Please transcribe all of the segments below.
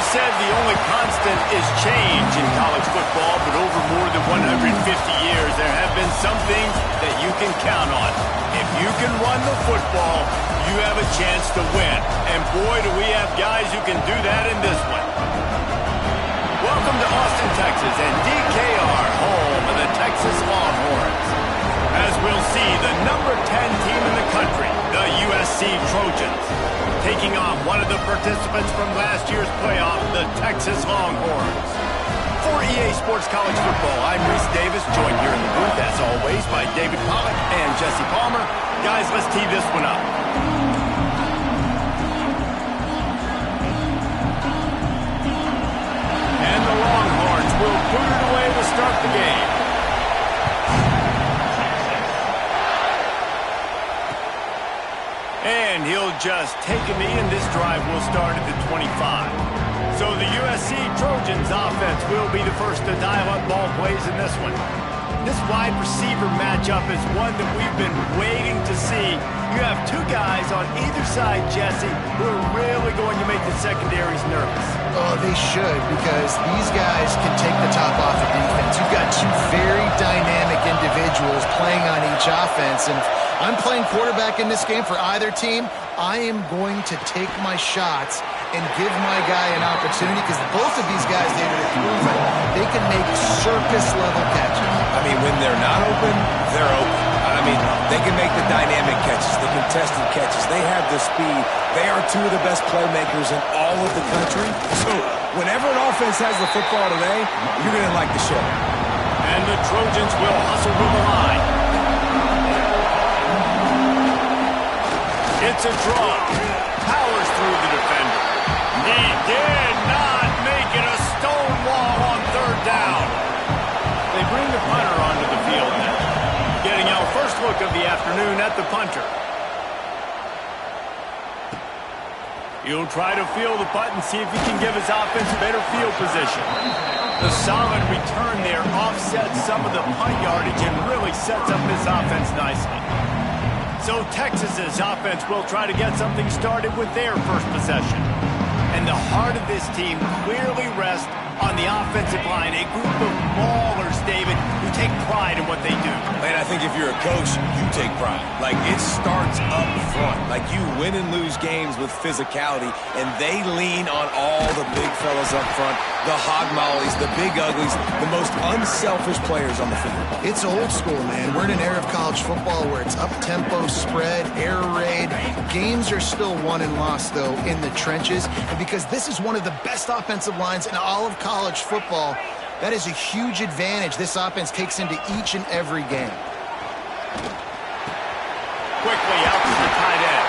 said the only constant is change in college football, but over more than 150 years, there have been some things that you can count on. If you can run the football, you have a chance to win. And boy, do we have guys who can do that in this one. Welcome to Austin, Texas, and DKR, home of the Texas Longhorns. As we'll see, the number 10 team in the country, the USC Trojans, taking on one of the participants from last year's playoff, the Texas Longhorns. For EA Sports College Football, I'm Reese Davis, joined here in the booth, as always, by David Pollack and Jesse Palmer. Guys, let's tee this one up. And the Longhorns will boot it away to start the game. And he'll just take a knee, and this drive will start at the 25. So the USC Trojans offense will be the first to dial up ball plays in this one. This wide receiver matchup is one that we've been waiting to see. You have two guys on either side, Jesse, who are really going to make the secondaries nervous. Oh, they should, because these guys can take the top off the defense. You've got two very dynamic individuals playing on each offense, and I'm playing quarterback in this game for either team. I am going to take my shots and give my guy an opportunity, because both of these guys, David, have proven they can make circus-level catches. I mean, when they're not open, they're open. I mean, they can make the dynamic catches, the contested catches. They have the speed. They are two of the best playmakers in all of the country. So whenever an offense has the football today, you're going to like the show. And the Trojans will hustle to the line. It's a draw. Powers through the defender. He did not make it a stone wall on third down. They bring the punter onto the field now. Getting our first look of the afternoon at the punter. He'll try to field the punt and see if he can give his offense better field position. The solid return there offsets some of the punt yardage and really sets up this offense nicely. So Texas's offense will try to get something started with their first possession. And the heart of this team clearly rests on the offensive line, a group of maulers, David, who take pride in what they do. And I think if you're a coach, you take pride. Like, it starts up front. Like, you win and lose games with physicality, and they lean on all the big fellas up front, the hog mollies, the big uglies, the most unselfish players on the field. It's old school, man. We're in an era of college football where it's up-tempo, spread, air raid. Games are still won and lost, though, in the trenches. And because this is one of the best offensive lines in all of college football, that is a huge advantage this offense takes into each and every game. Quickly out to the tight end.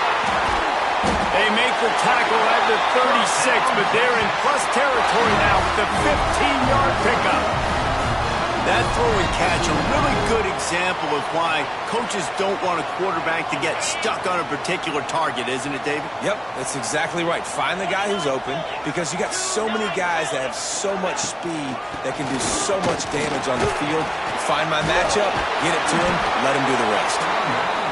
They make the tackle at the 36, but they're in plus territory now with the 15-yard pickup. That throw and catch, a really good example of why coaches don't want a quarterback to get stuck on a particular target, isn't it, David? Yep, that's exactly right. Find the guy who's open, because you got so many guys that have so much speed that can do so much damage on the field. Find my matchup, get it to him, let him do the rest.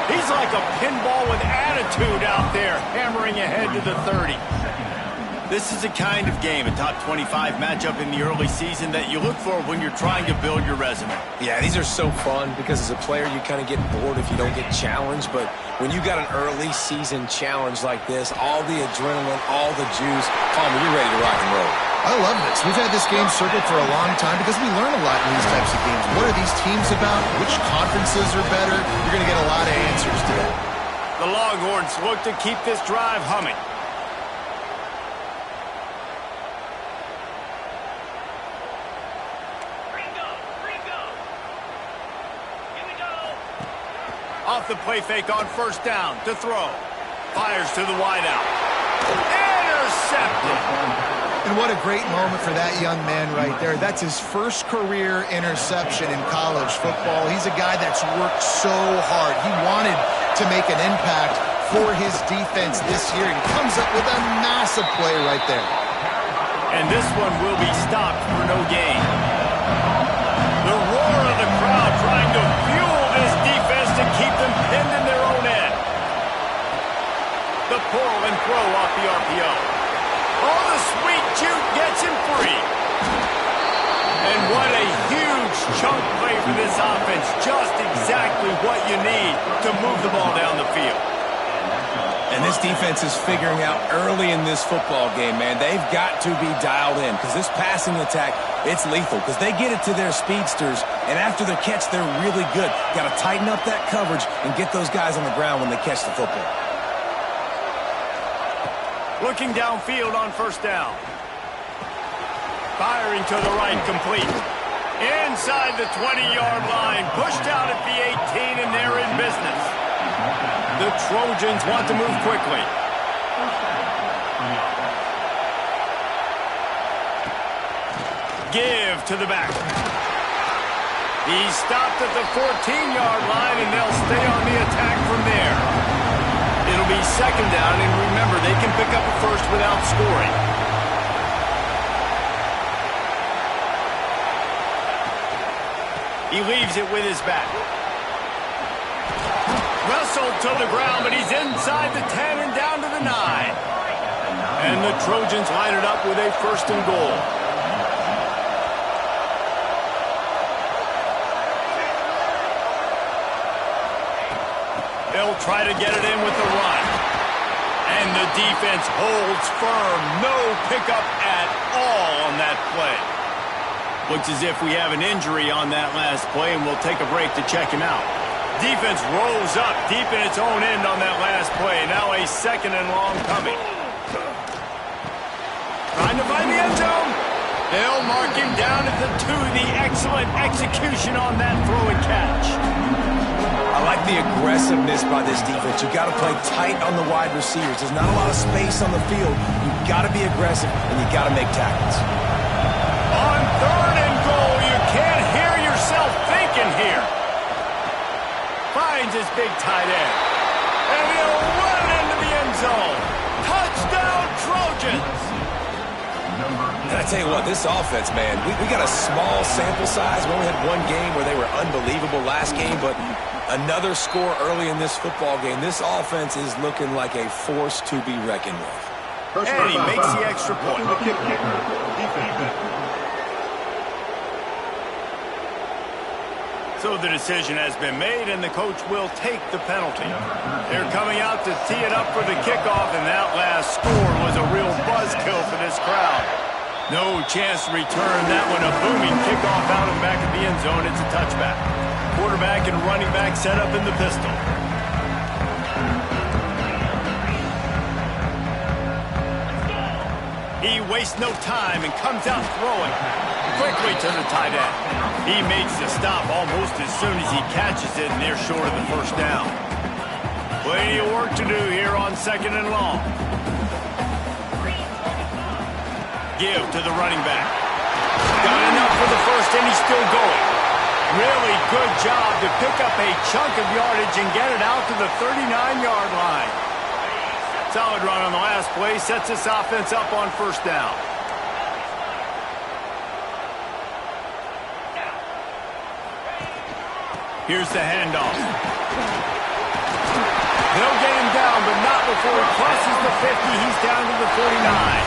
He's like a pinball with attitude out there, hammering ahead to the 30. This is a kind of game, a top 25 matchup in the early season that you look for when you're trying to build your resume. Yeah, these are so fun because as a player you kind of get bored if you don't get challenged, but when you got an early season challenge like this, all the adrenaline, all the juice, Palmer, you're ready to rock and roll. I love this. We've had this game circled for a long time because we learn a lot in these types of games. What are these teams about? Which conferences are better? You're going to get a lot of answers today. The Longhorns look to keep this drive humming. Off the play fake on first down to throw. Fires to the wideout. Intercepted. And what a great moment for that young man right there. That's his first career interception in college football. He's a guy that's worked so hard. He wanted to make an impact for his defense this year and comes up with a massive play right there. And this one will be stopped for no gain. The roar of the crowd trying to fuel this defense to keep them pinned in their own end. The pull and throw off the RPO. Oh, the sweet juke gets for this offense. Just exactly what you need to move the ball down the field. And this defense is figuring out early in this football game, man. They've got to be dialed in because this passing attack, it's lethal because they get it to their speedsters, and after the catch, they're really good. Got to tighten up that coverage and get those guys on the ground when they catch the football. Looking downfield on first down. Firing to the right, complete. Inside the 20-yard line, pushed out at the 18, and they're in business. The Trojans want to move quickly. Give to the back. He stopped at the 14-yard line, and they'll stay on the attack from there. It'll be second down, and remember, they can pick up a first without scoring. He leaves it with his back. Wrestled to the ground, but he's inside the 10 and down to the 9. And the Trojans line it up with a first and goal. They'll try to get it in with the run. And the defense holds firm. No pickup at all on that play. Looks as if we have an injury on that last play, and we'll take a break to check him out. Defense rose up deep in its own end on that last play. Now a second and long coming. Trying to find the end zone. They'll mark him down at the 2. The excellent execution on that throw and catch. I like the aggressiveness by this defense. You've got to play tight on the wide receivers. There's not a lot of space on the field. You've got to be aggressive, and you've got to make tackles. On third and goal, you can't hear yourself thinking here. Finds his big tight end. And he'll run it into the end zone. Touchdown, Trojans! And I tell you what, this offense, man, we got a small sample size. We only had one game where they were unbelievable last game, but another score early in this football game. This offense is looking like a force to be reckoned with. And he makes the extra point. So the decision has been made, and the coach will take the penalty. They're coming out to tee it up for the kickoff, and that last score was a real buzzkill for this crowd. No chance to return that one. A booming kickoff out and back of the end zone. It's a touchback. Quarterback and running back set up in the pistol. He wastes no time and comes out throwing quickly to the tight end. He makes the stop almost as soon as he catches it, and they're short of the first down. Plenty of work to do here on second and long. Give to the running back. Got enough for the first, and he's still going. Really good job to pick up a chunk of yardage and get it out to the 39-yard line. Solid run on the last play, sets this offense up on first down. Here's the handoff. They'll get him down, but not before he crosses the 50. He's down to the 49.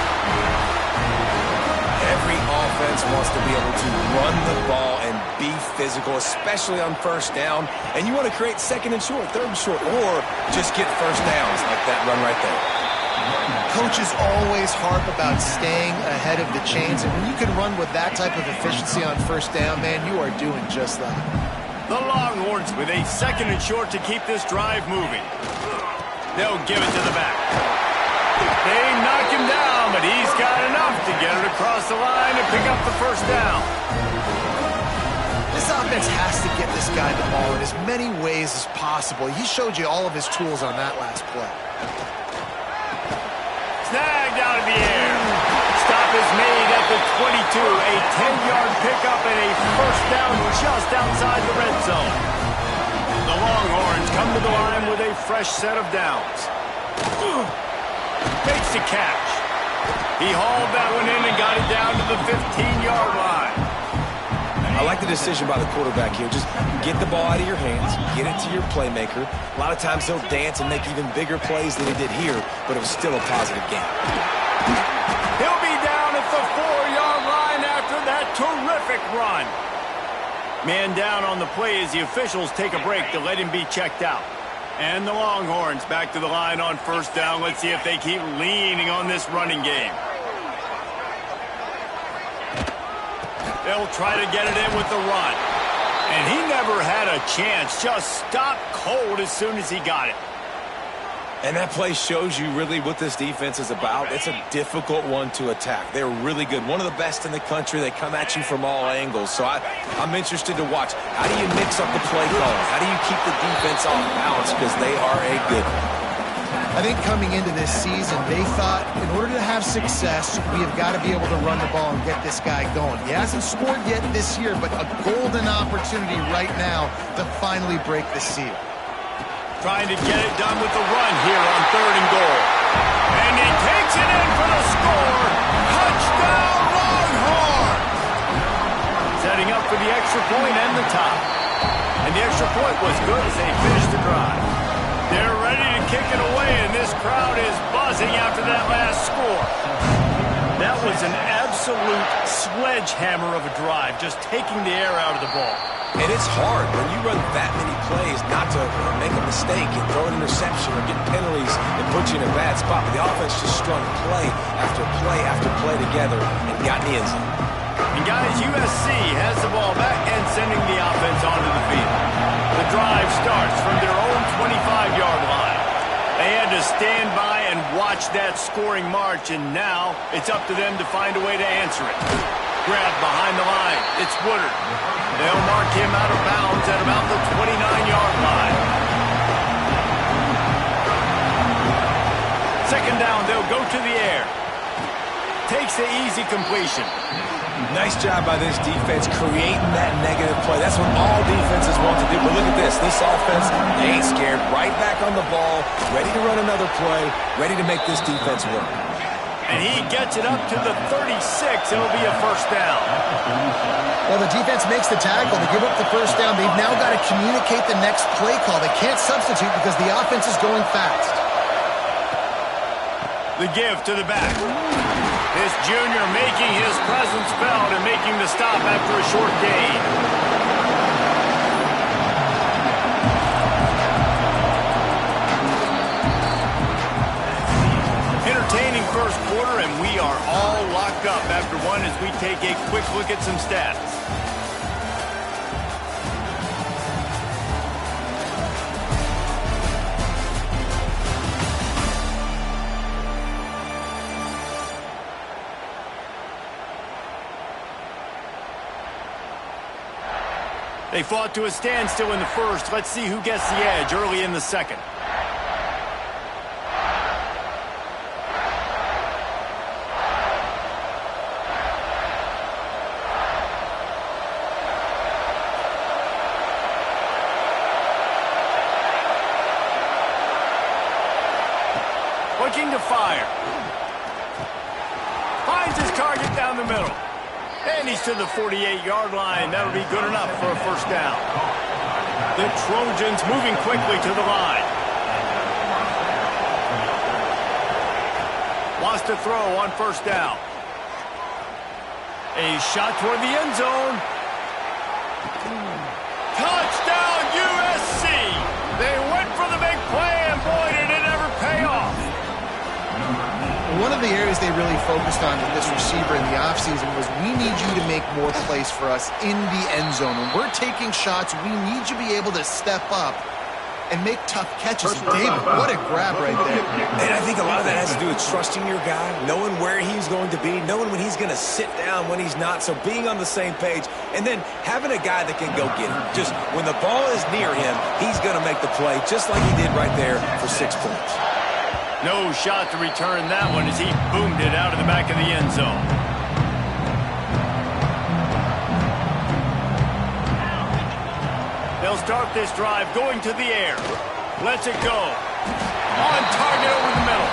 Every offense wants to be able to run the ball and be physical, especially on first down. And you want to create second and short, third and short, or just get first downs like that run right there. Coaches always harp about staying ahead of the chains, and when you can run with that type of efficiency on first down, man, you are doing just that. The Longhorns with a second and short to keep this drive moving. They'll give it to the back. They knock him down, but he's got enough to get it across the line and pick up the first down. This offense has to get this guy the ball in as many ways as possible. He showed you all of his tools on that last play. Snagged out of the air. Stop is made at the 22. A 10-yard pickup and a first down just outside the red zone. The Longhorns come to the line with a fresh set of downs. Makes the catch. He hauled that one in and got it down to the 15-yard line. I like the decision by the quarterback here. Just get the ball out of your hands, get it to your playmaker. A lot of times he'll dance and make even bigger plays than he did here, but it was still a positive game. He'll be down at the 4-yard line after that terrific run. Man down on the play as the officials take a break to let him be checked out. And the Longhorns back to the line on first down. Let's see if they keep leaning on this running game. They'll try to get it in with the run. And he never had a chance. Just stopped cold as soon as he got it. And that play shows you really what this defense is about. It's a difficult one to attack. They're really good. One of the best in the country. They come at you from all angles. So I'm interested to watch. How do you mix up the play calling? How do you keep the defense off balance? Because they are a good one. I think coming into this season, they thought in order to have success, we have got to be able to run the ball and get this guy going. He hasn't scored yet this year, but a golden opportunity right now to finally break the seal. Trying to get it done with the run here on 3rd and goal. And he takes it in for the score. Touchdown, Longhorns! Setting up for the extra point and the tie. And the extra point was good as they finished the drive. They're ready to kick it away, and this crowd is buzzing after that last score. That was an absolute sledgehammer of a drive, just taking the air out of the ball. And it's hard when you run that many plays not to make a mistake and throw an interception or get penalties and put you in a bad spot. But the offense just strung play after play after play together and got in the end zone. And guys, USC has the ball back and sending the offense onto the field. The drive starts from their own 25-yard line. They had to stand by and watch that scoring march, and now it's up to them to find a way to answer it. Grab behind the line. It's Woodard. They'll mark him out of bounds at about the 29-yard line. Second down, they'll go to the air. Takes the easy completion. Nice job by this defense creating that negative play. That's what all defenses want to do. But look at this. This offense, they ain't scared. Right back on the ball, ready to run another play, ready to make this defense work. And he gets it up to the 36. It'll be a first down. Well, the defense makes the tackle. They give up the first down. They've now got to communicate the next play call. They can't substitute because the offense is going fast. The give to the back. This junior making his presence felt and making the stop after a short gain. Entertaining first quarter, and we are all locked up after one as we take a quick look at some stats. They fought to a standstill in the first. Let's see who gets the edge early in the second. Looking to fire. Finds his target down the middle. And he's to the 48-yard line. That'll be good enough for a first down. The Trojans moving quickly to the line. Wants to throw on first down. A shot toward the end zone. Touchdown, USC! They went for the big play, and boy, did it ever pay off. One of the areas they really focused on with this receiver in the offseason was we need you to make more plays for us in the end zone. When we're taking shots, we need you to be able to step up and make tough catches. David, what a grab right there. And I think a lot of that has to do with trusting your guy, knowing where he's going to be, knowing when he's going to sit down, when he's not. So being on the same page, and then having a guy that can go get him. Just when the ball is near him, he's going to make the play, just like he did right there for 6 points. No shot to return that one as he boomed it out of the back of the end zone. They'll start this drive going to the air. Lets it go. On target over the middle.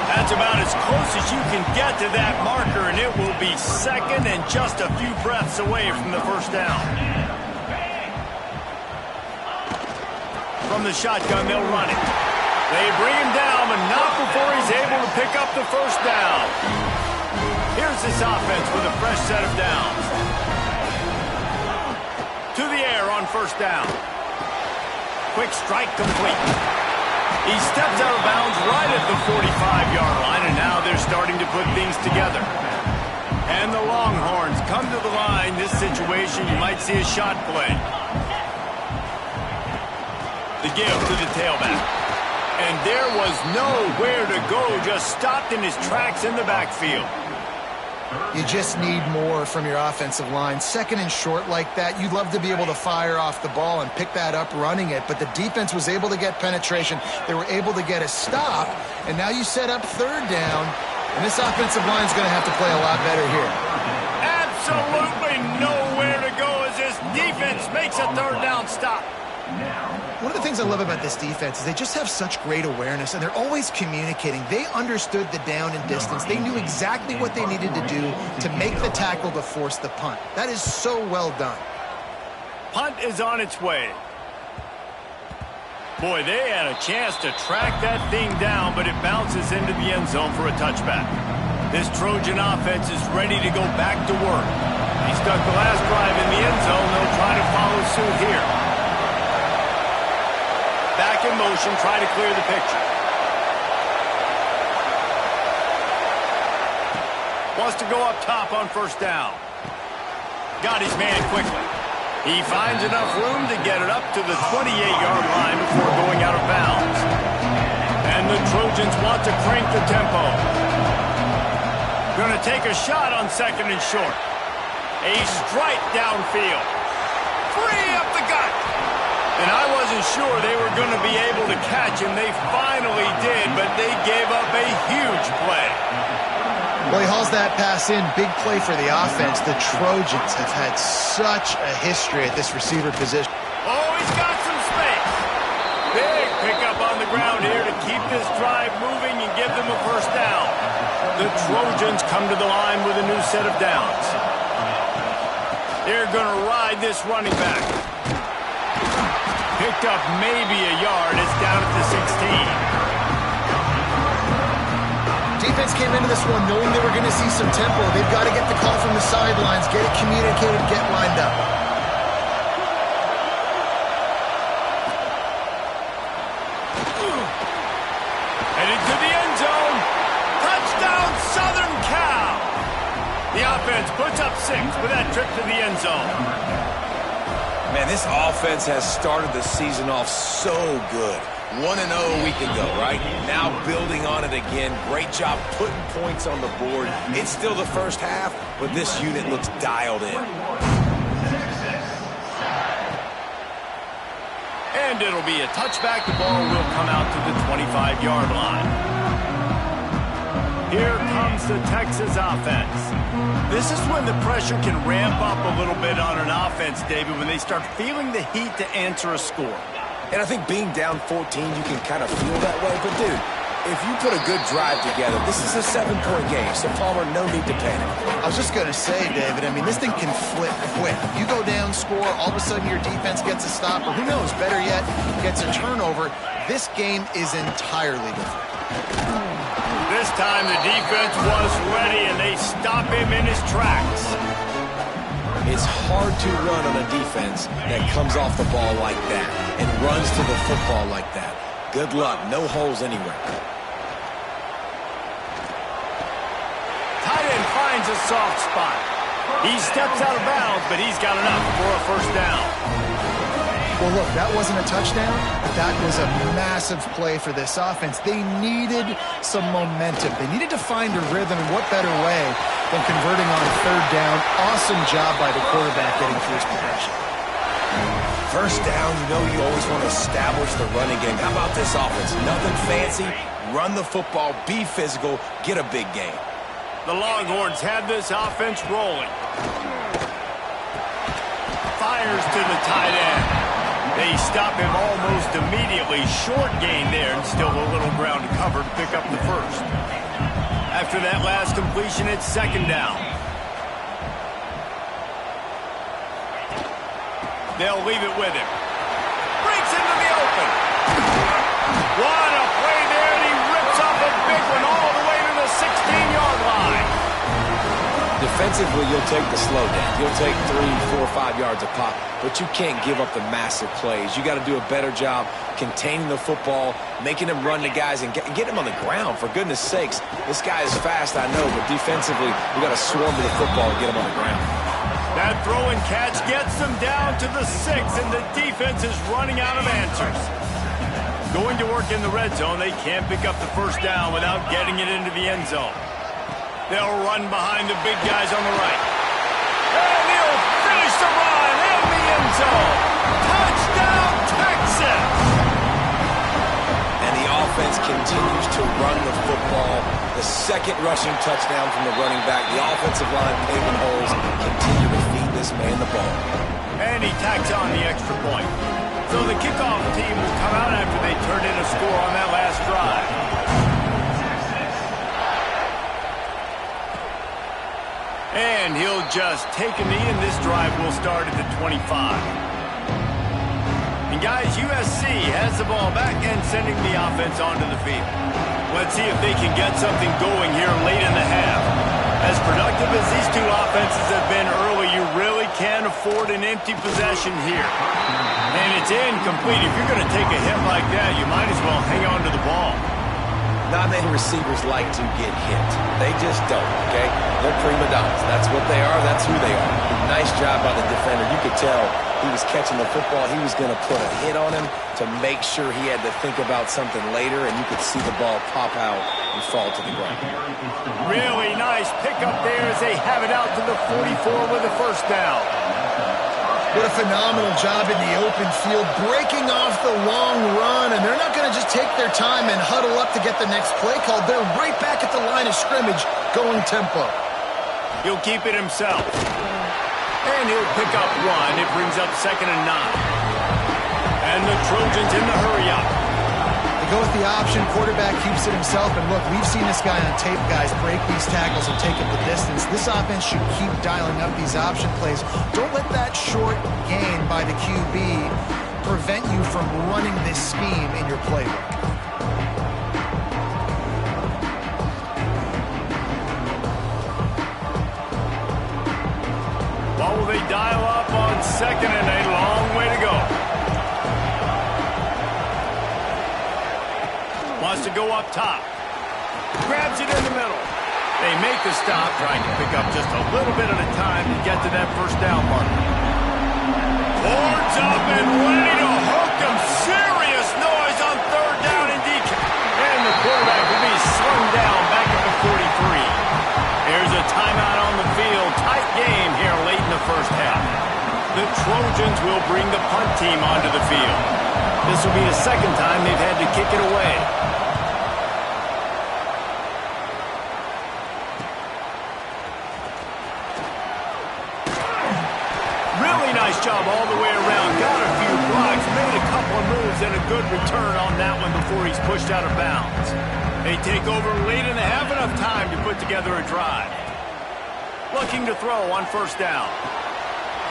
That's about as close as you can get to that marker, and it will be second and just a few breaths away from the first down. From the shotgun, they'll run it. They bring him down, but not before he's able to pick up the first down. Here's this offense with a fresh set of downs. to the air on first down. Quick strike complete. He steps out of bounds right at the 45-yard line, and now they're starting to put things together. And the Longhorns come to the line. This situation, you might see a shot play. The give to the tailback. And there was nowhere to go, just stopped in his tracks in the backfield. You just need more from your offensive line. Second and short like that, you'd love to be able to fire off the ball and pick that up running it, but the defense was able to get penetration. They were able to get a stop, and now you set up third down, and this offensive line is going to have to play a lot better here. Absolutely nowhere to go as this defense makes a third down stop. One of the things I love about this defense is they just have such great awareness, and they're always communicating. They understood the down and distance. They knew exactly what they needed to do to make the tackle to force the punt. That is so well done. Punt is on its way. Boy, they had a chance to track that thing down, but it bounces into the end zone for a touchback. This Trojan offense is ready to go back to work. He stuck the last drive in the end zone. They'll try to follow suit here. Back in motion, try to clear the picture. Wants to go up top on first down. Got his man quickly. He finds enough room to get it up to the 28-yard line before going out of bounds. And the Trojans want to crank the tempo. Going to take a shot on second and short. A strike downfield. Free up the gut. And I wasn't sure they were going to be able to catch him. They finally did, but they gave up a huge play. Well, he hauls that pass in. Big play for the offense. The Trojans have had such a history at this receiver position. Oh, he's got some space. Big pickup on the ground here to keep this drive moving and give them a first down. The Trojans come to the line with a new set of downs. They're going to ride this running back. Picked up maybe a yard. It's down at the 16. Defense came into this one knowing they were going to see some tempo. They've got to get the call from the sidelines, get it communicated, get lined up. Headed to the end zone. Touchdown, Southern Cal. The offense puts up 6 with that trip to the end zone. Man, this offense has started the season off so good. 1-0 a week ago, right? Now building on it again. Great job putting points on the board. It's still the first half, but this unit looks dialed in. And it'll be a touchback. The ball will come out to the 25-yard line. Here comes the Texas offense. This is when the pressure can ramp up a little bit on an offense, David, when they start feeling the heat to answer a score. And I think being down 14, you can kind of feel that way. But, dude, if you put a good drive together, this is a 7-point game. So, Palmer, no need to panic. I was just going to say, David, I mean, this thing can flip quick. You go down, score, all of a sudden your defense gets a stop, or who knows, better yet, gets a turnover. This game is entirely different. This time the defense was ready, and they stop him in his tracks. It's hard to run on a defense that comes off the ball like that and runs to the football like that. Good luck. No holes anywhere. Tight end finds a soft spot. He steps out of bounds, but he's got enough for a first down. Well, look, that wasn't a touchdown, but that was a massive play for this offense. They needed some momentum. They needed to find a rhythm, and what better way than converting on third down. Awesome job by the quarterback getting through his progression. First down, you know you always want to establish the running game. How about this offense? Nothing fancy. Run the football, be physical, get a big game. The Longhorns had this offense rolling. Fires to the tight end. They stop him almost immediately. Short gain there, and still a little ground to cover to pick up the first. After that last completion, it's second down. They'll leave it with him. Breaks into the open. What a play there, and he rips off a big one all the way to the 16-yard line. Defensively, you'll take the slow down. You'll take 3, 4, 5 yards a pop, but you can't give up the massive plays. You got to do a better job containing the football, making them run to guys, and get them on the ground. For goodness sakes, this guy is fast, I know, but defensively, we got to swarm to the football and get him on the ground. That throw and catch gets them down to the 6, and the defense is running out of answers. Going to work in the red zone, they can't pick up the first down without getting it into the end zone. They'll run behind the big guys on the right. And he'll finish the run in the end zone. Touchdown, Texas! And the offense continues to run the football. The second rushing touchdown from the running back. The offensive line paving holes. Continue to feed this man the ball. And he tacks on the extra point. So the kickoff team will come out after they turn in a score on that last drive. And he'll just take a knee, and this drive will start at the 25. And guys, USC has the ball back and sending the offense onto the field. Let's see if they can get something going here late in the half. As productive as these two offenses have been early, you really can't afford an empty possession here. And it's incomplete. If you're going to take a hit like that, you might as well hang on to the ball. Not many receivers like to get hit. They just don't, okay? They're prima donnas. That's what they are. That's who they are. Nice job by the defender. You could tell he was catching the football. He was going to put a hit on him to make sure he had to think about something later, and you could see the ball pop out and fall to the ground. Really nice pickup there as they have it out to the 44 with a first down. What a phenomenal job in the open field, breaking off the long run, and they're not going to just take their time and huddle up to get the next play called. They're right back at the line of scrimmage, going tempo. He'll keep it himself. And he'll pick up 1. It brings up 2nd and 9. And the Trojans in the hurry up. They go with the option. Quarterback keeps it himself. And look, we've seen this guy on tape, guys, break these tackles and take it the distance. This offense should keep dialing up these option plays. Don't let that short gain by the QB prevent you from running this scheme in your playbook. What will they dial up on 2nd and a long way to go? Wants to go up top. Grabs it in the middle. They make the stop, trying to pick up just a little bit at a time to get to that first down mark. Boards up and ready to hook them. Serious noise on 3rd down and DK. And the quarterback will be slung down back at the 43. Here's a timeout on the field. Tight game here late in the first half. The Trojans will bring the punt team onto the field. This will be the 2nd time they've had to kick it away. Really nice job all the way around. Got a few blocks, made a couple of moves, and a good return on that one before he's pushed out of bounds. They take over late in the half, enough time to put together a drive. Looking to throw on 1st down.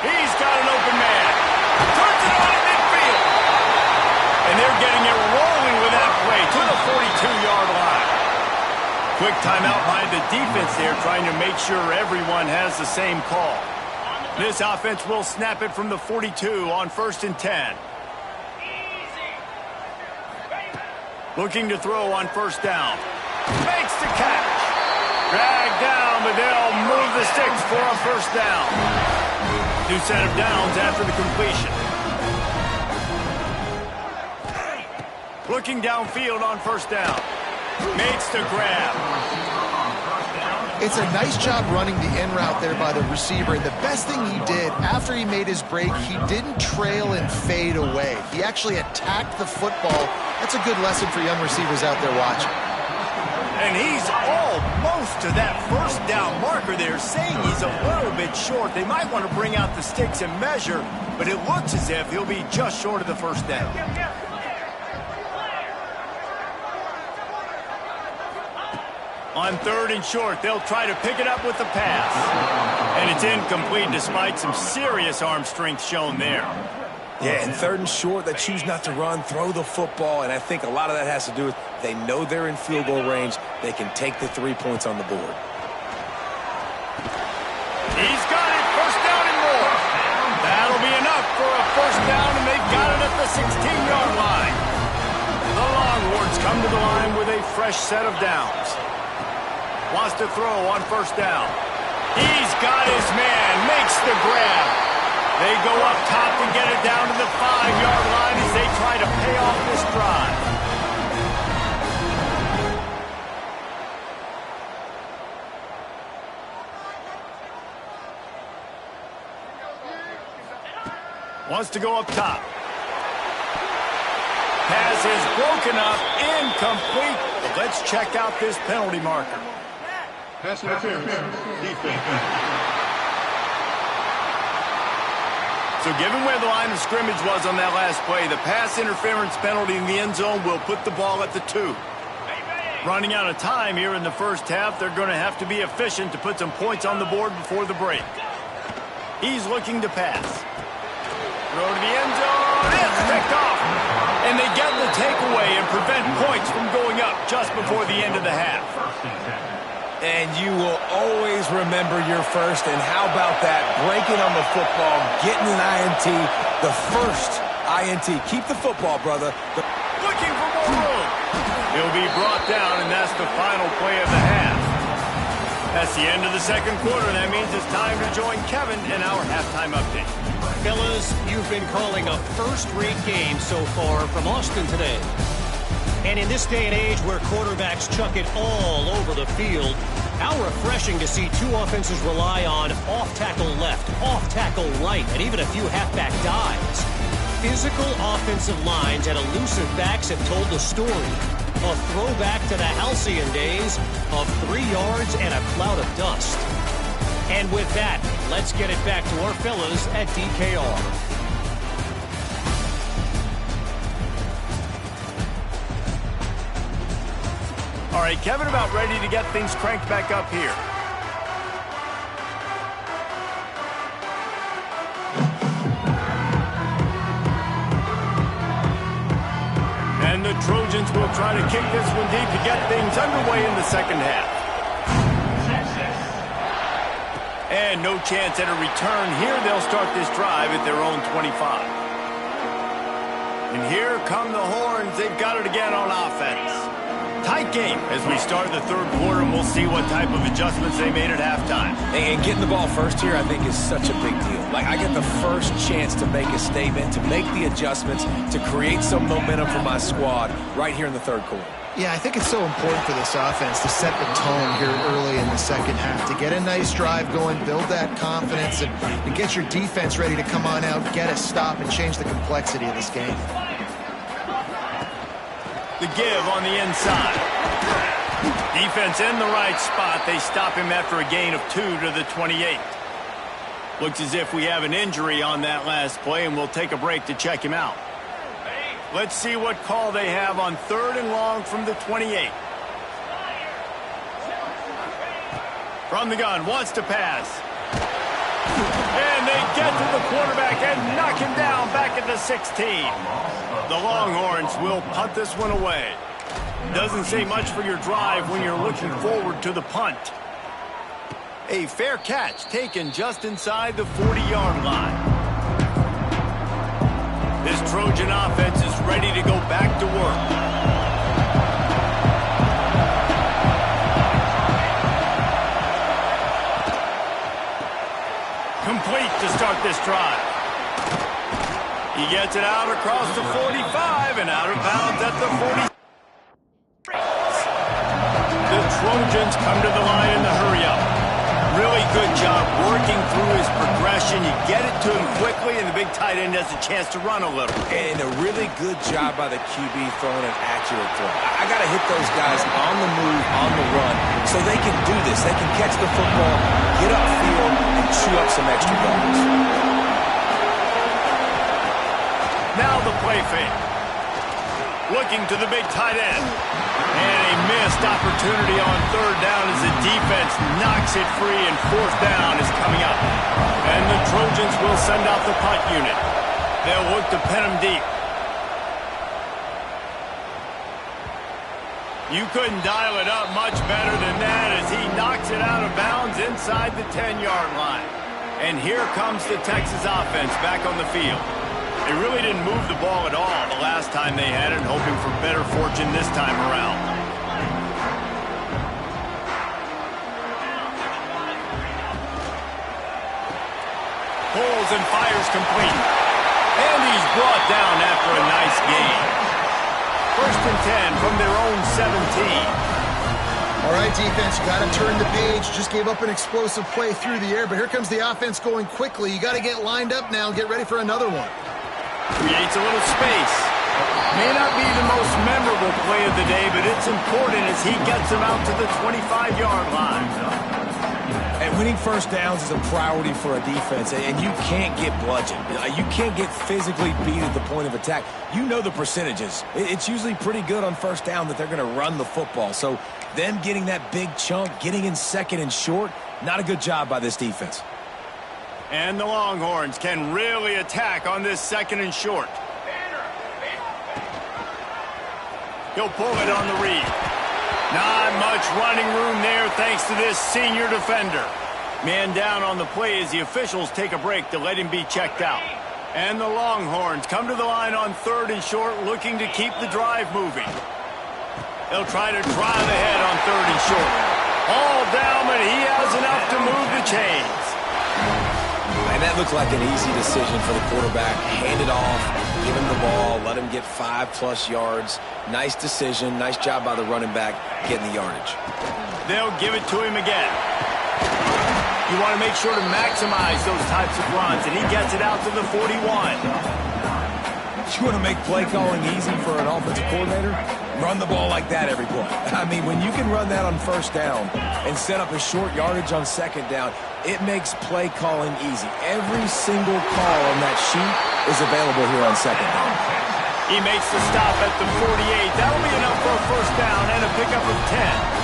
He's got an open man. Turns it on at midfield. And they're getting it rolling with that play to the 42-yard line. Quick timeout by the defense there, trying to make sure everyone has the same call. This offense will snap it from the 42 on 1st and 10. Looking to throw on 1st down. Makes the catch. Dragged down, but they'll move the sticks for a 1st down. 2 set of downs after the completion. Looking downfield on 1st down. Makes the grab. It's a nice job running the in route there by the receiver. And the best thing he did after he made his break, he didn't trail and fade away. He actually attacked the football. That's a good lesson for young receivers out there watching. And he's almost to that 1st down marker there, saying he's a little bit short. They might want to bring out the sticks and measure, but it looks as if he'll be just short of the 1st down. On 3rd and short, they'll try to pick it up with the pass. And it's incomplete despite some serious arm strength shown there. Yeah, and 3rd and short, they choose not to run, throw the football, and I think a lot of that has to do with they know they're in field goal range. They can take the 3 points on the board. 16-yard line. The Longhorns come to the line with a fresh set of downs. Wants to throw on first down. He's got his man, makes the grab. They go up top to get it down to the 5-yard line as they try to pay off this drive. Wants to go up top. Pass is broken up, incomplete. But let's check out this penalty marker. Pass interference, defense. So given where the line of scrimmage was on that last play, the pass interference penalty in the end zone will put the ball at the 2. Running out of time here in the first half, they're going to have to be efficient to put some points on the board before the break. He's looking to pass. Throw to the end zone. It's picked off. And they get the takeaway and prevent points from going up just before the end of the half. And you will always remember your first. And how about that? Breaking on the football, getting an INT, the first INT. Keep the football, brother. Looking for more room. He'll be brought down, and that's the final play of the half. That's the end of the second quarter. That means it's time to join Kevin in our halftime update. Fellas, you've been calling a first-rate game so far from Austin today. And in this day and age where quarterbacks chuck it all over the field, how refreshing to see two offenses rely on off-tackle left, off-tackle right, and even a few halfback dives. Physical offensive lines and elusive backs have told the story. A throwback to the halcyon days of 3 yards and a cloud of dust. And with that, let's get it back to our fellas at DKR. All right, Kevin, about ready to get things cranked back up here. And the Trojans will try to kick this one deep to get things underway in the second half. And no chance at a return here. They'll start this drive at their own 25. And here come the Horns. They've got it again on offense. Tight game as we start the third quarter, and we'll see what type of adjustments they made at halftime. And getting the ball first here, I think, is such a big deal. Like, I get the first chance to make a statement, to make the adjustments, to create some momentum for my squad right here in the third quarter. Yeah, I think it's so important for this offense to set the tone here early in the second half, to get a nice drive going, build that confidence, and get your defense ready to come on out, get a stop, and change the complexity of this game. The give on the inside. Defense in the right spot. They stop him after a gain of 2 to the 28. Looks as if we have an injury on that last play, and we'll take a break to check him out. Let's see what call they have on 3rd and long from the 28. From the gun, wants to pass. And they get to the quarterback and knock him down back at the 16. The Longhorns will punt this one away. Doesn't say much for your drive when you're looking forward to the punt. A fair catch taken just inside the 40-yard line. This Trojan offense is ready to go back to work. Complete to start this drive. He gets it out across the 45 and out of bounds at the 40. The Trojans come to the line in the hurry-up. Really good job working through his progression. You get it to him quickly, and the big tight end has a chance to run a little. And a really good job by the QB throwing an accurate throw. I got to hit those guys on the move, on the run, so they can do this. They can catch the football, get upfield, and chew up some extra yards. Now the play fake. Looking to the big tight end. And a missed opportunity on 3rd down as the defense knocks it free, and 4th down is coming up. And the Trojans will send out the punt unit. They'll look to pin him deep. You couldn't dial it up much better than that as he knocks it out of bounds inside the 10-yard line. And here comes the Texas offense back on the field. They really didn't move the ball at all the last time they had it, hoping for better fortune this time around. Pulls and fires complete. And he's brought down after a nice gain. 1st and 10 from their own 17. All right, defense, you got to turn the page. Just gave up an explosive play through the air, but here comes the offense going quickly. You got to get lined up now and get ready for another one. Creates a little space. May not be the most memorable play of the day, but it's important as he gets him out to the 25-yard line. And winning first downs is a priority for a defense, and you can't get bludgeoned. You can't get physically beat at the point of attack. You know the percentages. It's usually pretty good on first down that they're going to run the football. So them getting that big chunk, getting in 2nd and short, not a good job by this defense. And the Longhorns can really attack on this 2nd and short. He'll pull it on the read. Not much running room there thanks to this senior defender. Man down on the play as the officials take a break to let him be checked out. And the Longhorns come to the line on 3rd and short, looking to keep the drive moving. They'll try to drive ahead on 3rd and short. All down, but he has enough to move the chains. And that looked like an easy decision for the quarterback. Hand it off, give him the ball, let him get 5+ yards. Nice decision. Nice job by the running back getting the yardage. They'll give it to him again. You want to make sure to maximize those types of runs, and he gets it out to the 41. You want to make play calling easy for an offensive coordinator? Run the ball like that every play. I mean, when you can run that on 1st down and set up a short yardage on 2nd down, it makes play calling easy. Every single call on that sheet is available here on 2nd down. He makes the stop at the 48. That'll be enough for a 1st down and a pickup of 10.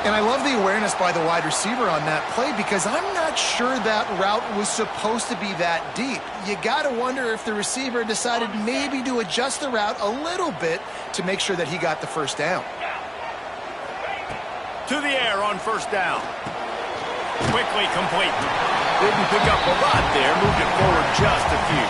And I love the awareness by the wide receiver on that play because I'm not sure that route was supposed to be that deep. You got to wonder if the receiver decided maybe to adjust the route a little bit to make sure that he got the 1st down. To the air on 1st down. Quickly complete. Didn't pick up a lot there. Moved it forward just a few.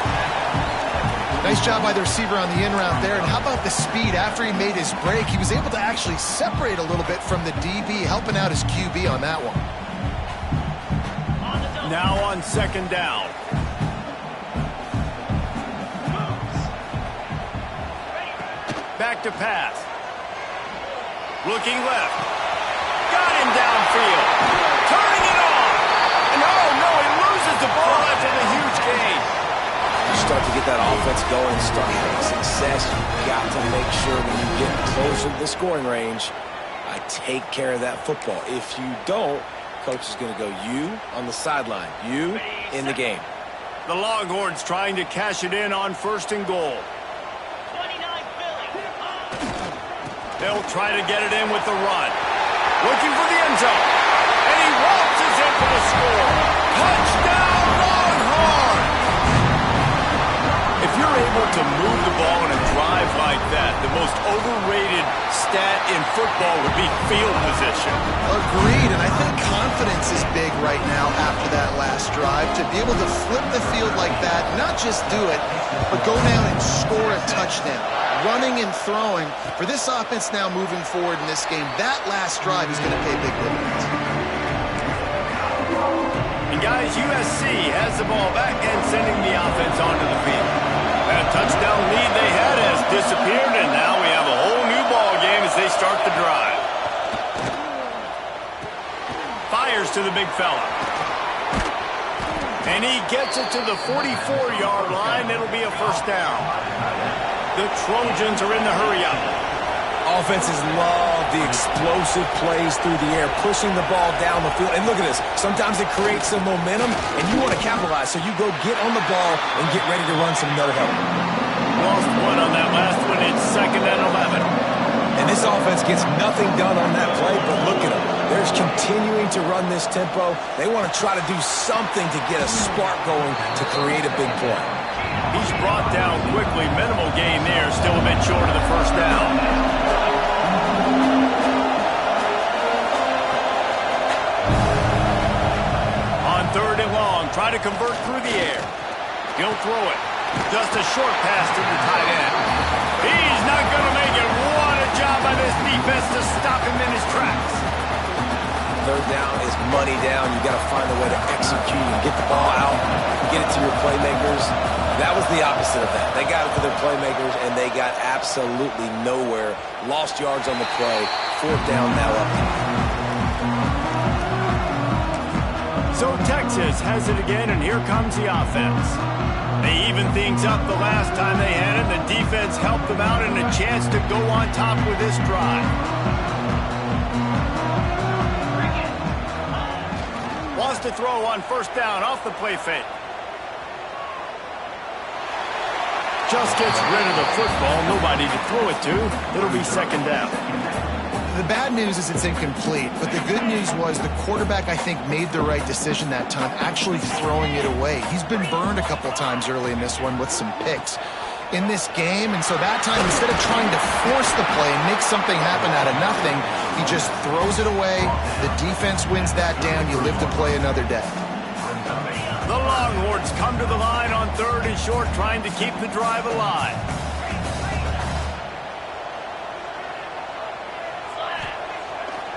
Nice job by the receiver on the in route there. And how about the speed after he made his break? He was able to actually separate a little bit from the DB, helping out his QB on that one. Now on 2nd down. Back to pass. Looking left. Got him downfield. Turning it on. And oh no, he loses the ball after the huge gain. Start to get that offense going and start having success, you got to make sure when you get closer to the scoring range, I take care of that football. If you don't, coach is going to go you on the sideline, you in the game. The Longhorns trying to cash it in on 1st and goal. They'll try to get it in with the run. Looking for the end zone. And he waltzes in for the score. Touchdown, Longhorns! If you're able to move the ball in a drive like that, the most overrated stat in football would be field position. Agreed, and I think confidence is big right now after that last drive. To be able to flip the field like that, not just do it, but go down and score a touchdown. Running and throwing. For this offense now moving forward in this game, that last drive is going to pay big dividends. And guys, USC has the ball back and sending the offense onto the field. That touchdown lead they had has disappeared, and now we have a whole new ball game as they start the drive. Fires to the big fella. And he gets it to the 44-yard line. It'll be a 1st down. The Trojans are in the hurry-up. Offenses love the explosive plays through the air, pushing the ball down the field. And look at this. Sometimes it creates some momentum, and you want to capitalize. So you go get on the ball and get ready to run some no-help. Lost one on that last one. It's 2nd and 11. And this offense gets nothing done on that play, but look at them. They're continuing to run this tempo. They want to try to do something to get a spark going to create a big play. He's brought down quickly. Minimal gain there. Still a bit short of the 1st down. On 3rd and long, try to convert through the air. He'll throw it. Just a short pass to the tight end. He's not going to make it. What a job by this defense to stop him in his tracks. Third down is money down. You got to find a way to execute and get the ball out, get it to your playmakers. That was the opposite of that. They got it to their playmakers, and they got absolutely nowhere. Lost yards on the play. Fourth down now up. So Texas has it again, and here comes the offense. They evened things up the last time they had it. The defense helped them out and a chance to go on top with this drive. Wants to throw on first down off the play fake. Just gets rid of the football. Nobody to throw it to. It'll be second down. The bad news is it's incomplete, but the good news was the quarterback, I think, made the right decision that time, actually throwing it away. He's been burned a couple times early in this one with some picks in this game, and so that time, instead of trying to force the play and make something happen out of nothing, he just throws it away. The defense wins that down. You live to play another day. The Longhorns come to the line on third and short, trying to keep the drive alive.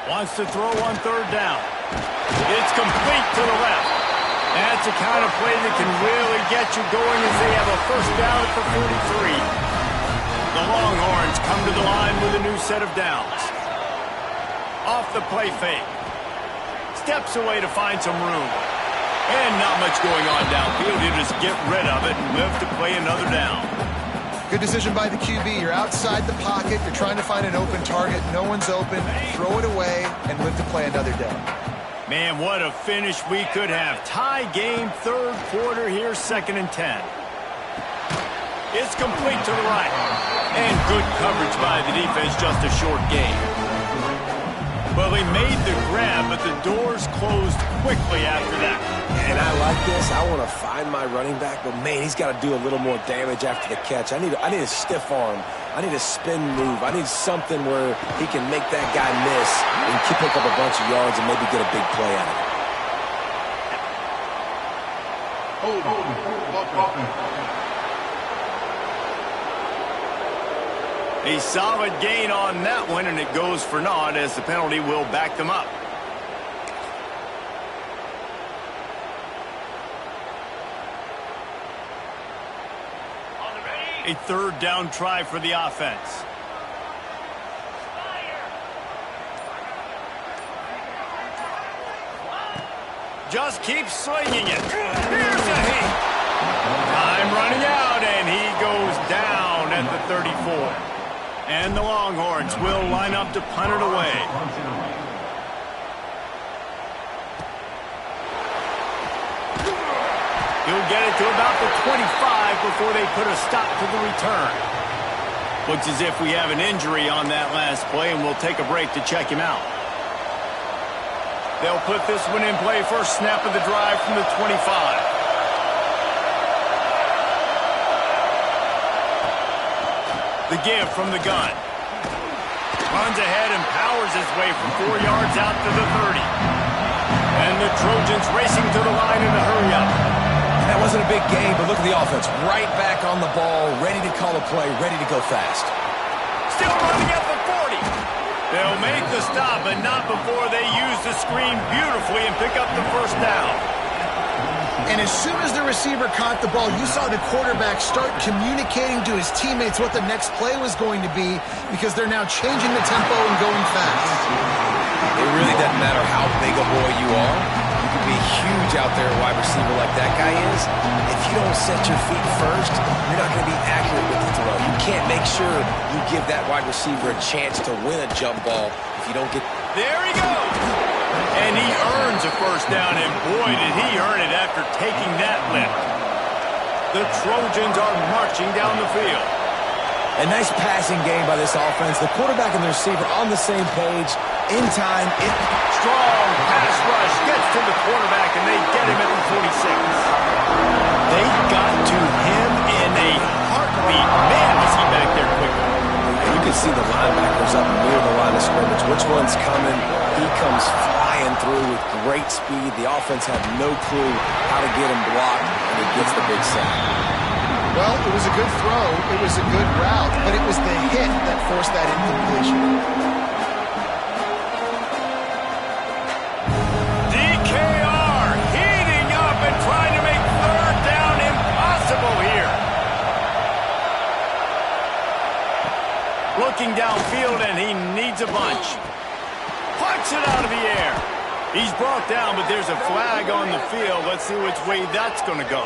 Wants to throw on third down. It's complete to the left. That's the kind of play that can really get you going as they have a first down at the 43. The Longhorns come to the line with a new set of downs. Off the play fake. Steps away to find some room. And not much going on downfield. You just get rid of it and live to play another down. Good decision by the QB. You're outside the pocket. You're trying to find an open target. No one's open. Throw it away and live to play another day. Man, what a finish we could have. Tie game, third quarter here, 2nd and 10. It's complete to the right. And good coverage by the defense, just a short gain. Well, he made the grab, but the doors closed quickly after that. And I like this. I want to find my running back, but man, he's got to do a little more damage after the catch. I need a stiff arm. I need a spin move. I need something where he can make that guy miss and pick up a bunch of yards and maybe get a big play out of it. A solid gain on that one, and it goes for naught as the penalty will back them up. A third down try for the offense. Just keeps slinging it. Here's a hit. Time running out, and he goes down at the 34. And the Longhorns will line up to punt it away. He'll get it to about the 25 before they put a stop to the return. Looks as if we have an injury on that last play, and we'll take a break to check him out. They'll put this one in play, first snap of the drive from the 25. The give from the gun. Runs ahead and powers his way from 4 yards out to the 30. And the Trojans racing to the line in a hurry up. That wasn't a big game, but look at the offense. Right back on the ball, ready to call a play, ready to go fast. Still running at the 40. They'll make the stop, but not before they use the screen beautifully and pick up the first down. And as soon as the receiver caught the ball, you saw the quarterback start communicating to his teammates what the next play was going to be, because they're now changing the tempo and going fast. It really doesn't matter how big a boy you are. You can be huge out there, wide receiver like that guy is. If you don't set your feet first, you're not going to be accurate with the throw. You can't make sure you give that wide receiver a chance to win a jump ball if you don't get... There he goes! And he earns a first down, and boy, did he earn it after taking that lift. The Trojans are marching down the field. A nice passing game by this offense. The quarterback and the receiver on the same page. In time, strong pass rush gets to the quarterback, and they get him at the 46. They got to him in a heartbeat. Man, was he back there quickly. You can see the linebackers up near the line of scrimmage. Which one's coming? He comes flying through with great speed. The offense had no clue how to get him blocked, and he gets the big sack. Well, Well, it was a good throw. It was a good route, but it was the hit that forced that incompletion. DKR heating up and trying to make third down impossible here. Looking downfield, and he needs a bunch. Punch it out of the air. He's brought down, but there's a flag on the field. Let's see which way that's going to go.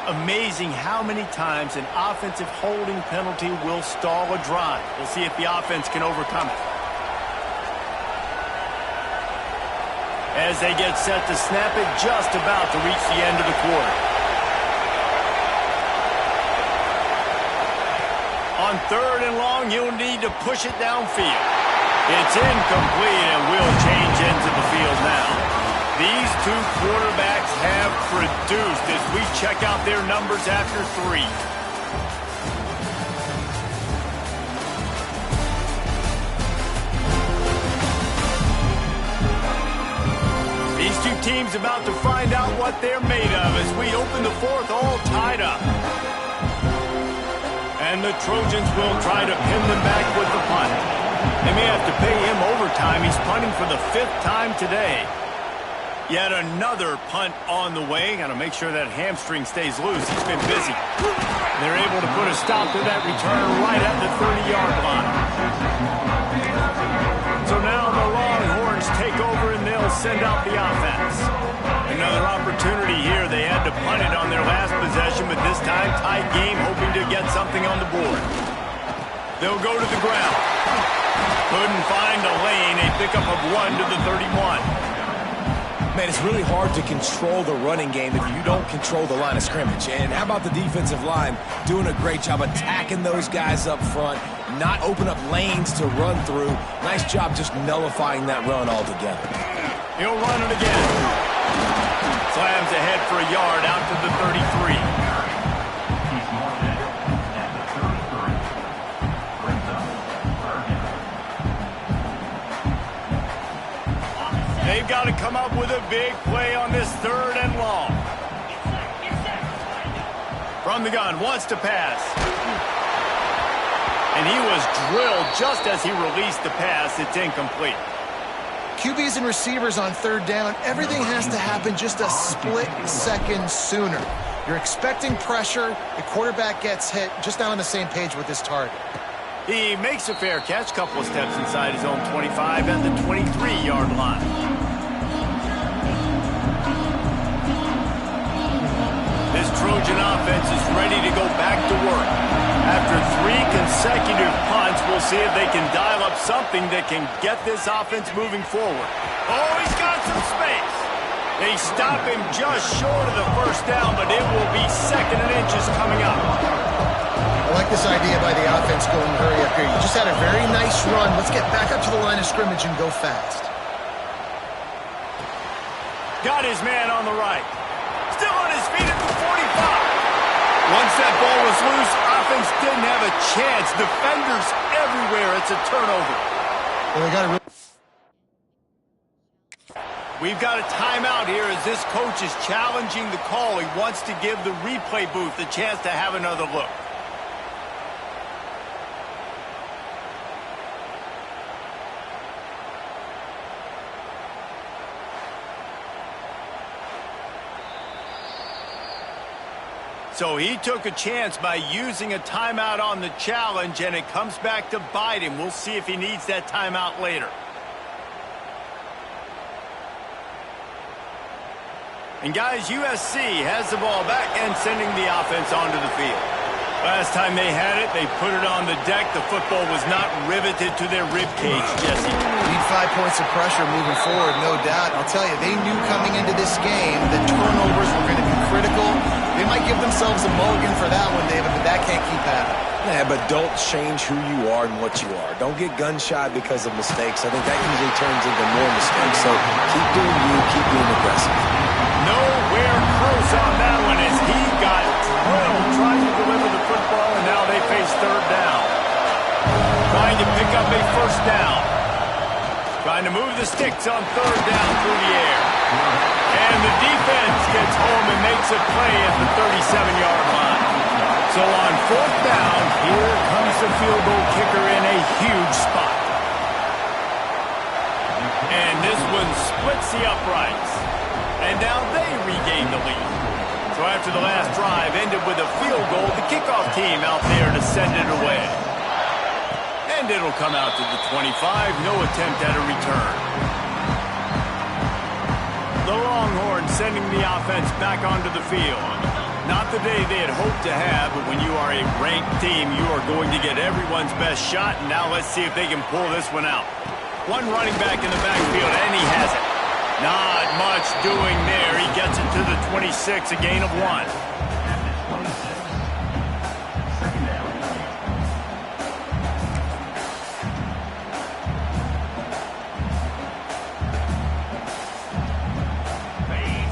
Amazing how many times an offensive holding penalty will stall a drive. We'll see if the offense can overcome it. As they get set to snap it, just about to reach the end of the quarter. On third and long, you'll need to push it downfield. It's incomplete and will change ends of the field now. These two quarterbacks have produced as we check out their numbers after 3. These two teams about to find out what they're made of as we open the fourth, all tied up. And the Trojans will try to pin them back with the punt. They may have to pay him overtime. He's punting for the 5th time today. Yet another punt on the way. Got to make sure that hamstring stays loose. He's been busy. They're able to put a stop to that return right at the 30-yard line. So now the Longhorns take over and they'll send out the offense. Another opportunity here. They had to punt it on their last possession, but this time tight game, hoping to get something on the board. They'll go to the ground. Couldn't find a lane. A pickup of 1 to the 31. Man, it's really hard to control the running game if you don't control the line of scrimmage. And how about the defensive line doing a great job attacking those guys up front, not open up lanes to run through. Nice job just nullifying that run altogether. He'll run it again. Slams ahead for a yard out to the 33. They've got to come up with a big play on this 3rd and long. From the gun, wants to pass. And he was drilled just as he released the pass. It's incomplete. QBs and receivers on 3rd down, everything has to happen just a split second sooner. You're expecting pressure, the quarterback gets hit, just not on the same page with his target. He makes a fair catch, couple of steps inside his own 25 at the 23-yard line. This Trojan offense is ready to go back to work. After 3 consecutive punts, we'll see if they can dial up something that can get this offense moving forward. Oh, he's got some space. They stop him just short of the 1st down, but it will be 2nd and inches coming up. I like this idea by the offense going hurry up here. You just had a very nice run. Let's get back up to the line of scrimmage and go fast. Got his man on the right. Still on his feet at the 45. Once that ball was loose, offense didn't have a chance. Defenders everywhere. It's a turnover. Well, they got to. We've got a timeout here as this coach is challenging the call. He wants to give the replay booth a chance to have another look. So he took a chance by using a timeout on the challenge, and it comes back to bite him. We'll see if he needs that timeout later. And guys, USC has the ball back and sending the offense onto the field. Last time they had it, they put it on the deck. The football was not riveted to their rib cage, Jesse. Need 5 points of pressure moving forward, no doubt. I'll tell you, they knew coming into this game that turnovers were going to be critical. They might give themselves a mulligan for that one, David, but that can't keep happening. Yeah, but don't change who you are and what you are. Don't get gun-shy because of mistakes. I think that usually turns into more mistakes. So keep doing you, keep being aggressive. Nowhere close on that one as he got drilled trying to deliver the football, and now they face 3rd down. Trying to pick up a 1st down. to move the sticks on third down through the air. And the defense gets home and makes a play at the 37-yard line. So on fourth down, here comes the field goal kicker in a huge spot. And this one splits the uprights. And now they regain the lead. So after the last drive ended with a field goal, the kickoff team out there to send it away. And it'll come out to the 25, no attempt at a return. The Longhorns sending the offense back onto the field. Not the day they had hoped to have, but when you are a ranked team, you are going to get everyone's best shot. And now let's see if they can pull this one out. One running back in the backfield, and he has it. Not much doing there. He gets it to the 26, a gain of 1.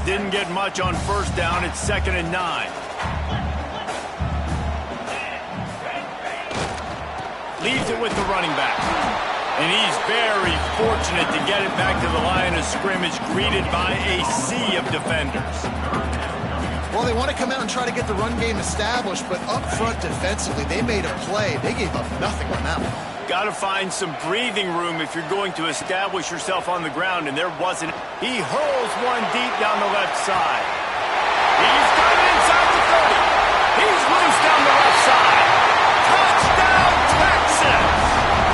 Didn't get much on first down. It's 2nd and 9. Leaves it with the running back. And he's very fortunate to get it back to the line of scrimmage, greeted by a sea of defenders. Well, they want to come out and try to get the run game established, but up front defensively, they made a play. They gave up nothing on that one. Got to find some breathing room if you're going to establish yourself on the ground, and there wasn't. He hurls one deep down the left side. He's got it inside the 30. He's loose down the left side. Touchdown, Texas!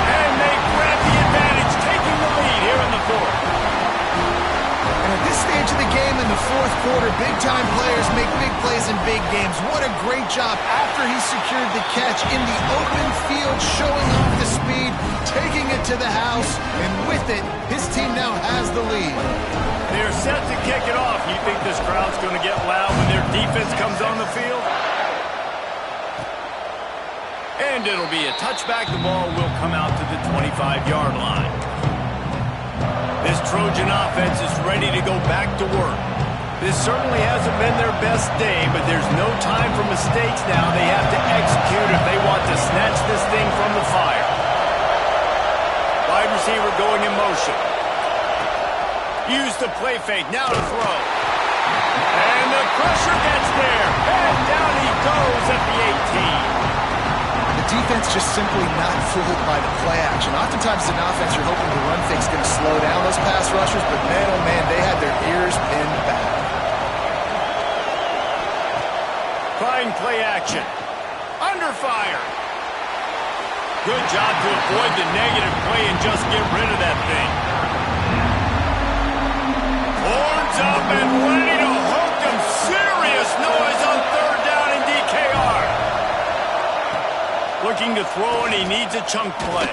And they grab the advantage, taking the lead here in the fourth. And at this stage of the game in the fourth quarter, big-time players make big plays in big games. What a great job after he secured the catch in the open field, showing off the speed, taking it to the house, and with it, his team now has the lead. They're set to kick it off. You think this crowd's going to get loud when their defense comes on the field? And it'll be a touchback. The ball will come out to the 25-yard line. This Trojan offense is ready to go back to work. This certainly hasn't been their best day, but there's no time for mistakes now. They have to execute if they want to snatch this thing from the fire. Wide receiver going in motion. Use the play fake, now to throw. And the pressure gets there. And down he goes at the 18. The defense just simply not fooled by the play action. Oftentimes in offense, you're hoping the run fake's going to slow down those pass rushers, but man, oh man, they had their ears pinned back. Trying play action. Under fire. Good job to avoid the negative play and just get rid of that thing. Horns up and ready to hook him. Serious noise on third down in DKR. Looking to throw, and he needs a chunk play.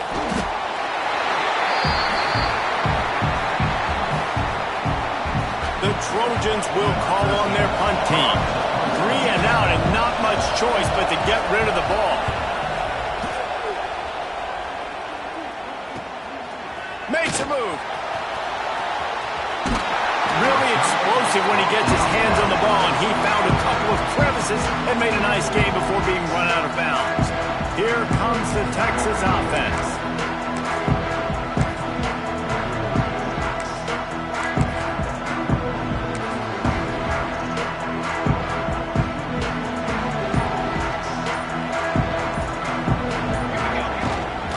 The Trojans will call on their punt team. 3 and out, and not much choice but to get rid of the ball. Makes a move. Really explosive when he gets his hands on the ball, and he found a couple of crevices and made a nice game before being run out of bounds. Here comes the Texas offense.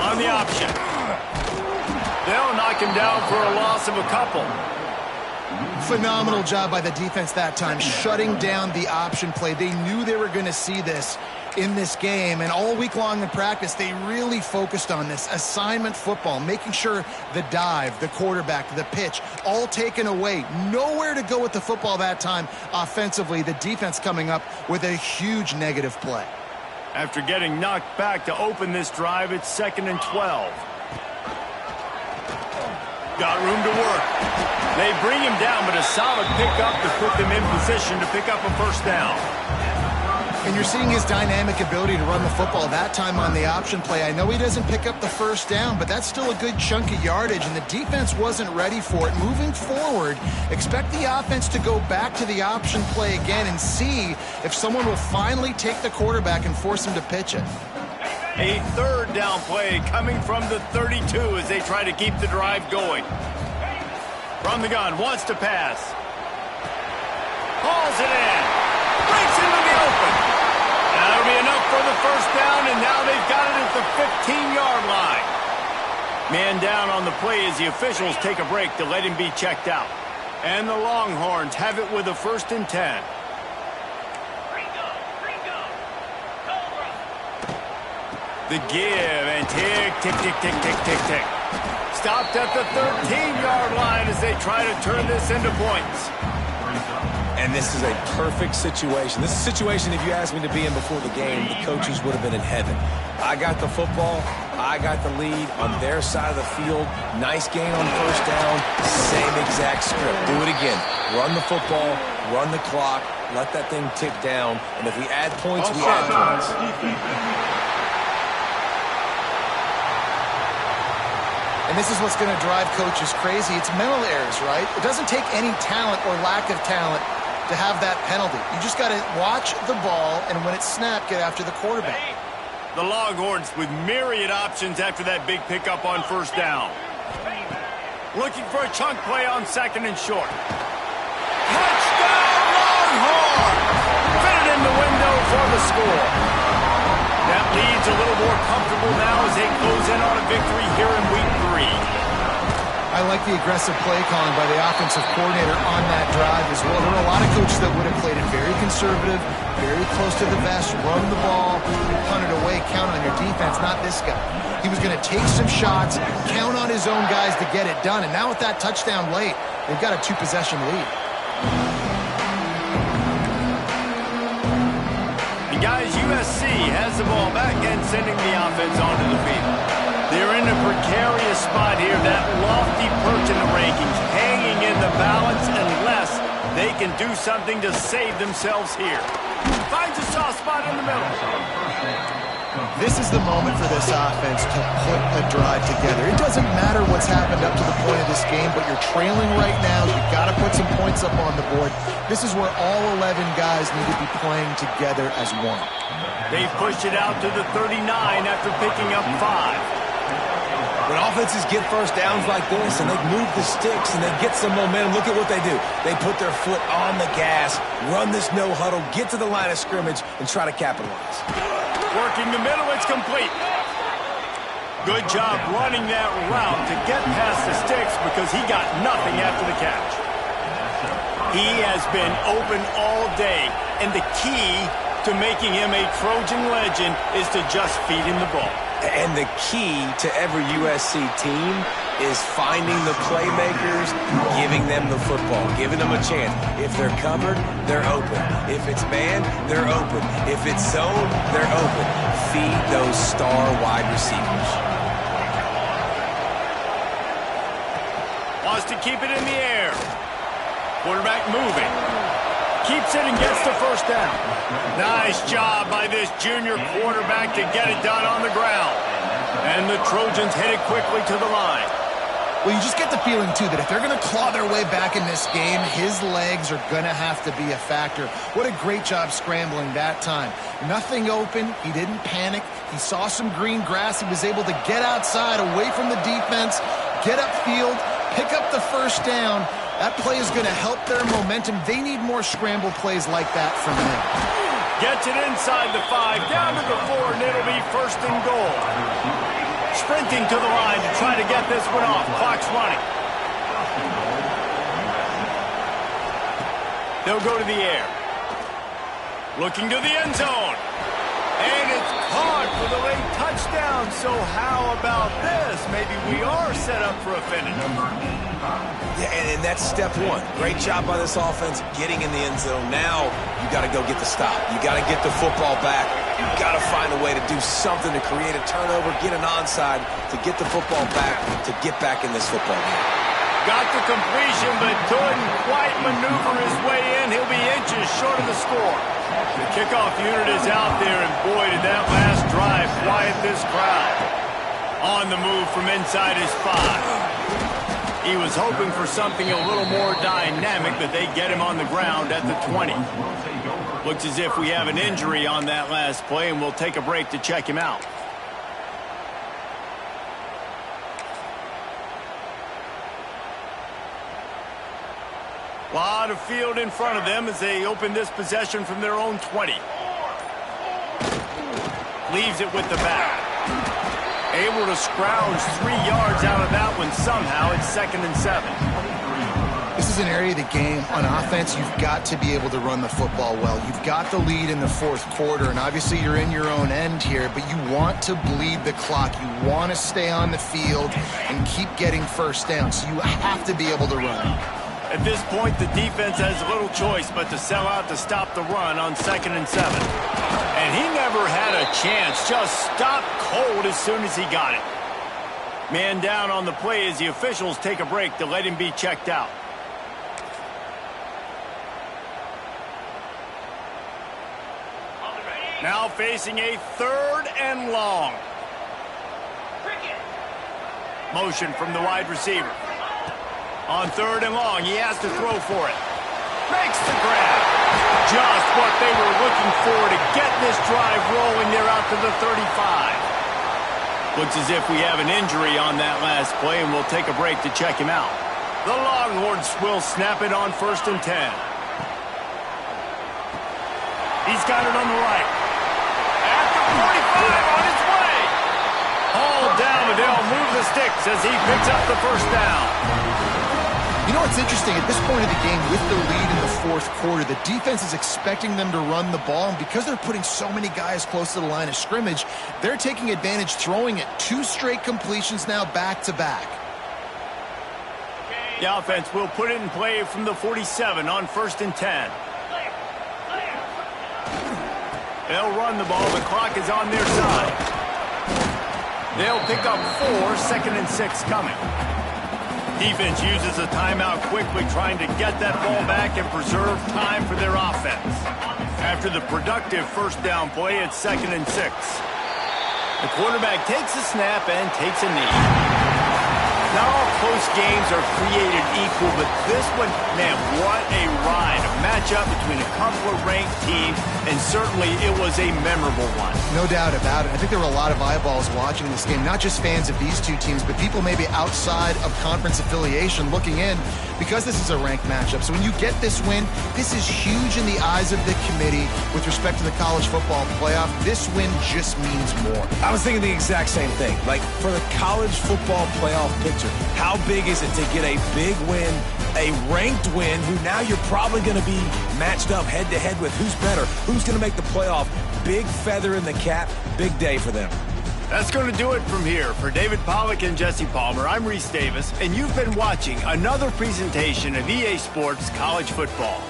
On the option. They'll knock him down for a loss of a couple. Phenomenal job by the defense that time, shutting down the option play. They knew they were going to see this in this game, and all week long in practice, they really focused on this assignment football, making sure the dive, the quarterback, the pitch, all taken away. Nowhere to go with the football that time offensively. The defense coming up with a huge negative play. After getting knocked back to open this drive, it's 2nd and 12. Got room to work. They bring him down, but a solid pickup to put them in position to pick up a first down. And you're seeing his dynamic ability to run the football that time on the option play. I know he doesn't pick up the first down, but that's still a good chunk of yardage, and the defense wasn't ready for it. Moving forward, expect the offense to go back to the option play again and see if someone will finally take the quarterback and force him to pitch it. A third down play coming from the 32 as they try to keep the drive going. From the gun, wants to pass. Hauls it in. Breaks into the open. That'll be enough for the first down, and now they've got it at the 15-yard line. Man down on the play as the officials take a break to let him be checked out. And the Longhorns have it with a 1st and 10. The give, and tick, tick, tick, tick, tick, tick, tick. Stopped at the 13-yard line as they try to turn this into points. And this is a perfect situation. This is a situation, if you asked me to be in before the game, the coaches would have been in heaven. I got the football. I got the lead on their side of the field. Nice gain on 1st down. Same exact script. Do it again. Run the football. Run the clock. Let that thing tick down. And if we add points, we add points. And this is what's going to drive coaches crazy. It's mental errors, right? It doesn't take any talent or lack of talent to have that penalty. You just got to watch the ball, and when it's snapped, get after the quarterback. The Longhorns with myriad options after that big pickup on 1st down. Looking for a chunk play on 2nd and short. Touchdown, Longhorns! Fitted in the window for the score. That lead's a little more comfortable now as they close in on a victory here in Week 3. I like the aggressive play calling by the offensive coordinator on that drive as well. There were a lot of coaches that would have played it very conservative, very close to the vest, run the ball, punt it away, count on your defense, not this guy. He was going to take some shots, count on his own guys to get it done, and now with that touchdown late, they've got a 2-possession lead. Guys, USC has the ball back and sending the offense onto the field. They're in a precarious spot here, that lofty perch in the rankings, hanging in the balance unless they can do something to save themselves here. Finds a soft spot in the middle. This is the moment for this offense to put a drive together. It doesn't matter what's happened up to the point of this game, but you're trailing right now. You've got to put some points up on the board. This is where all 11 guys need to be playing together as one. They've pushed it out to the 39 after picking up 5. When offenses get 1st downs like this and they move the sticks and they get some momentum, look at what they do. They put their foot on the gas, run this no huddle, get to the line of scrimmage, and try to capitalize. Working the middle, it's complete. Good job running that route to get past the sticks because he got nothing after the catch. He has been open all day, and the key to making him a Trojan legend is to just feed him the ball. And the key to every USC team is finding the playmakers, giving them the football, giving them a chance. If they're covered, they're open. If it's man, they're open. If it's zone, they're open. Feed those star wide receivers. Wants to keep it in the air. Quarterback moving. Keeps it and gets the 1st down. Nice job by this junior quarterback to get it done on the ground. And the Trojans head it quickly to the line. Well, you just get the feeling, too, that if they're going to claw their way back in this game, his legs are going to have to be a factor. What a great job scrambling that time. Nothing open. He didn't panic. He saw some green grass. He was able to get outside, away from the defense, get upfield, pick up the 1st down. That play is going to help their momentum. They need more scramble plays like that from him. Gets it inside the 5, down to the 4, and it'll be 1st and goal. Sprinting to the line to try to get this one off. Clock's running. They'll go to the air. Looking to the end zone. And it's caught for the late touchdown. So how about this? Maybe we are set up for a finish. Yeah, and that's step 1. Great job by this offense getting in the end zone. Now you got to go get the stop. You got to get the football back. You got to find a way to do something to create a turnover, get an onside, to get the football back, to get back in this football game. Got the completion, but couldn't quite maneuver his way in. He'll be inches short of the score. The kickoff unit is out there, and boy, did that last drive quiet this crowd. On the move from inside his 5. He was hoping for something a little more dynamic, but they get him on the ground at the 20. Looks as if we have an injury on that last play, and we'll take a break to check him out. A lot of field in front of them as they open this possession from their own 20. Leaves it with the back. Able to scrounge 3 yards out of that one somehow. It's 2nd and 7. This is an area of the game. On offense, you've got to be able to run the football well. You've got the lead in the 4th quarter, and obviously you're in your own end here, but you want to bleed the clock. You want to stay on the field and keep getting first down, so you have to be able to run. At this point, the defense has little choice but to sell out to stop the run on 2nd and 7. And he never had a chance. Just stopped cold as soon as he got it. Man down on the play as the officials take a break to let him be checked out. Now facing a 3rd and long. Motion from the wide receiver. On 3rd and long, he has to throw for it. Makes the grab. Just what they were looking for to get this drive rolling. They're out to the 35. Looks as if we have an injury on that last play, and we'll take a break to check him out. The Longhorns will snap it on 1st and 10. He's got it on the right. At the 45, on his way. Hauled down, and they'll move the sticks as he picks up the 1st down. You know what's interesting? At this point of the game, with the lead in the 4th quarter, the defense is expecting them to run the ball, and because they're putting so many guys close to the line of scrimmage, they're taking advantage, throwing it 2 straight completions now back-to-back. The offense will put it in play from the 47 on 1st and 10. They'll run the ball. The clock is on their side. They'll pick up 4, 2nd and 6 coming. Defense uses a timeout quickly, trying to get that ball back and preserve time for their offense. After the productive 1st down play, it's 2nd and 6. The quarterback takes a snap and takes a knee. Not all close games are created equal, but this one, man, what a ride. A matchup between a couple of ranked teams, and certainly it was a memorable one. No doubt about it. I think there were a lot of eyeballs watching this game, not just fans of these two teams, but people maybe outside of conference affiliation looking in, because this is a ranked matchup. So when you get this win, this is huge in the eyes of the committee with respect to the college football playoff. This win just means more. I was thinking the exact same thing. Like, for the college football playoff picture, how big is it to get a big win, a ranked win, who now you're probably going to be matched up head-to-head with who's better, who's going to make the playoff. Big feather in the cap, big day for them. That's going to do it from here. For David Pollack and Jesse Palmer, I'm Reese Davis, and you've been watching another presentation of EA Sports College Football.